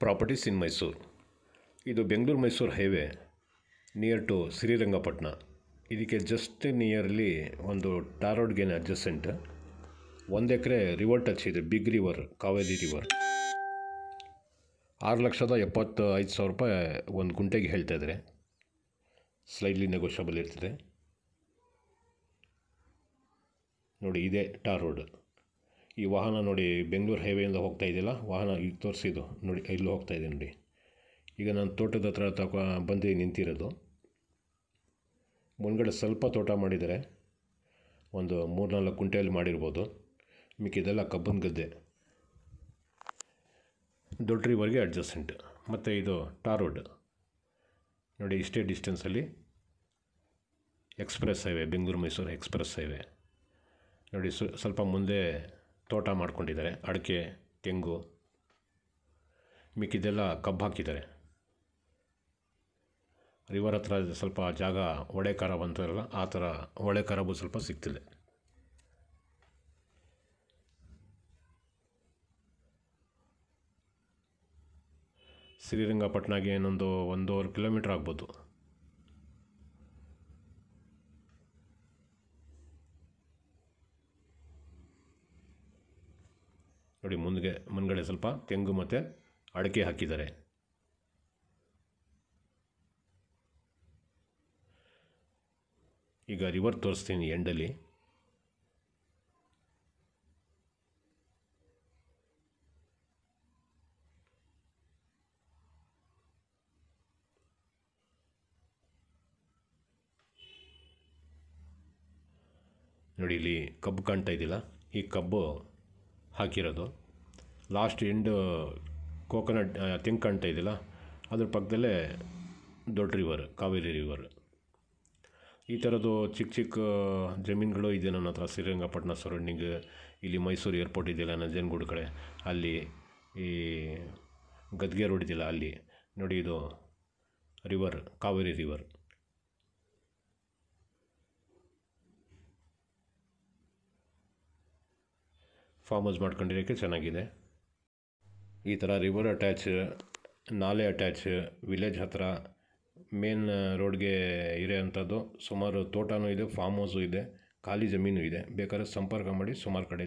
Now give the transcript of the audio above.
Properties in Mysuru. ಇದು Bengaluru Mysuru highway near to Srirangapatna. ಇದಕ್ಕೆ just nearly ಒಂದು ಟಾರ್ ರೋಡ್ಗೆ ಅಡ್ಜಸೆಂಟ್ 1 ಎಕರೆ ರಿವರ್ ಟಚ್ ಇದೆ. Big river, Kaveri river. 6,75,000 ರೂಪಾಯಿ ಒಂದು ಗುಂಟೆಗೆ ಹೇಳ್ತಾ ಇದ್ದಾರೆ. ಸ್ಲೈಡ್ಲಿ ನೆಗೋಷಿಯಬಲ್ ಇರ್ತದೆ. ನೋಡಿ, ಇದೇ ಟಾರ್ ರೋಡ್. ಈ ವಾಹನ ನೋಡಿ ಬೆಂಗಳೂರು ಹೈವೇಯಿಂದ ಹೋಗ್ತಾ ಇದೆಯಲ್ಲ, ವಾಹನ ಈಗ ತೋರಿಸಿದ್ದು ನೋಡಿ, ಇಲ್ಲಿ ಹೋಗ್ತಾ ಇದೆ ನೋಡಿ. ಈಗ ನಾನು ತೋಟದ ಹತ್ರ ಬಂದು ನಿಂತಿರೋದು. ಮುಂದ್ಗಡೆ ಸ್ವಲ್ಪ ತೋಟ ಮಾಡಿದ್ದಾರೆ, ಒಂದು 3-4 ಗುಂಟೆಯಲ್ಲಿ ಮಾಡಿರ್ಬೋದು. ಮಿಕ್ಕಿದೆಲ್ಲ ಕಬ್ಬನ್ ಗದ್ದೆ. ದೊಡ್ಡ ರಿವರ್ಗೆ ಅಡ್ಜಸೆಂಟ್. ಮತ್ತು ಇದು ಟಾರ್ ರೋಡ್ ನೋಡಿ. ಇಷ್ಟೇ ಡಿಸ್ಟೆನ್ಸಲ್ಲಿ express highway, Bengaluru Mysuru express highway ನೋಡಿ. ಸ್ವಲ್ಪ ಮುಂದೆ ತೋಟ ಮಾಡ್ಕೊಂಡಿದ್ದಾರೆ, ಅಡಿಕೆ, ತೆಂಗು. ಮಿಕ್ಕಿದೆಲ್ಲ ಕಬ್ಬು ಹಾಕಿದ್ದಾರೆ. ರಿವರ್ ಹತ್ರ ಸ್ವಲ್ಪ ಜಾಗ ಒಡೆ ಖರಾಬ್ ಅಂತಾರಲ್ಲ, ಆ ಥರ ಒಡೆ ಖರಾಬು ಸ್ವಲ್ಪ ಸಿಗ್ತಿದೆ. ಶ್ರೀರಂಗಪಟ್ಟಣಗೆ ಇನ್ನೊಂದು 1.5 ಕಿಲೋಮೀಟ್ರ್ ಆಗ್ಬೋದು. ನೋಡಿ, ಮುಂದ್ಗಡೆ ಸ್ವಲ್ಪ ತೆಂಗು ಮತ್ತು ಅಡಿಕೆ ಹಾಕಿದ್ದಾರೆ. ಈಗ ರಿವರ್ ತೋರಿಸ್ತೀನಿ ಎಂಡಲ್ಲಿ. ನೋಡಿ, ಇಲ್ಲಿ ಕಬ್ಬು ಕಾಣ್ತಾ ಇದ್ದಿಲ್ಲ, ಈ ಕಬ್ಬು ಹಾಕಿರೋದು. ಲಾಸ್ಟ್ ಎಂಡ್ ಕೋಕೋನಟ್ ತೆಂಗು ಕಾಣ್ತಾ ಇದ್ದಿಲ್ಲ, ಅದ್ರ ಪಕ್ಕದಲ್ಲೇ ದೊಡ್ಡ ರಿವರ್, ಕಾವೇರಿ ರಿವರ್. ಈ ಥರದ್ದು ಚಿಕ್ಕ ಚಿಕ್ಕ ಜಮೀನುಗಳು ಇದೆ ನನ್ನ ಹತ್ರ. ಶ್ರೀರಂಗಪಟ್ಟಣ ಸರೌಂಡಿಂಗ್, ಇಲ್ಲಿ ಮೈಸೂರು ಏರ್ಪೋರ್ಟ್ ಇದೆಯಲ್ಲ ನಂಜನಗೂಡು ಕಡೆ, ಅಲ್ಲಿ ಈ ಗದ್ಗೆ ರೋಡ್ ಇದೆಯಲ್ಲ ಅಲ್ಲಿ ನೋಡಿ. ಇದು river, Kaveri river. Farm house ಮಾಡ್ಕೊಂಡಿರೋಕ್ಕೆ ಚೆನ್ನಾಗಿದೆ. ಈ ಥರ ರಿವರ್ ಅಟ್ಯಾಚ್, ನಾಲೆ ಅಟ್ಯಾಚ್, ವಿಲೇಜ್ ಹತ್ರ ಮೇನ್ ರೋಡ್ಗೆ ಇರೋವಂಥದ್ದು. ಸುಮಾರು ತೋಟನೂ ಇದೆ, ಫಾರ್ಮ್ ಹೌಸು ಇದೆ, ಖಾಲಿ ಜಮೀನು ಇದೆ. ಬೇಕಾದ್ರೆ ಸಂಪರ್ಕ ಮಾಡಿ, ಸುಮಾರು ಕಡೆ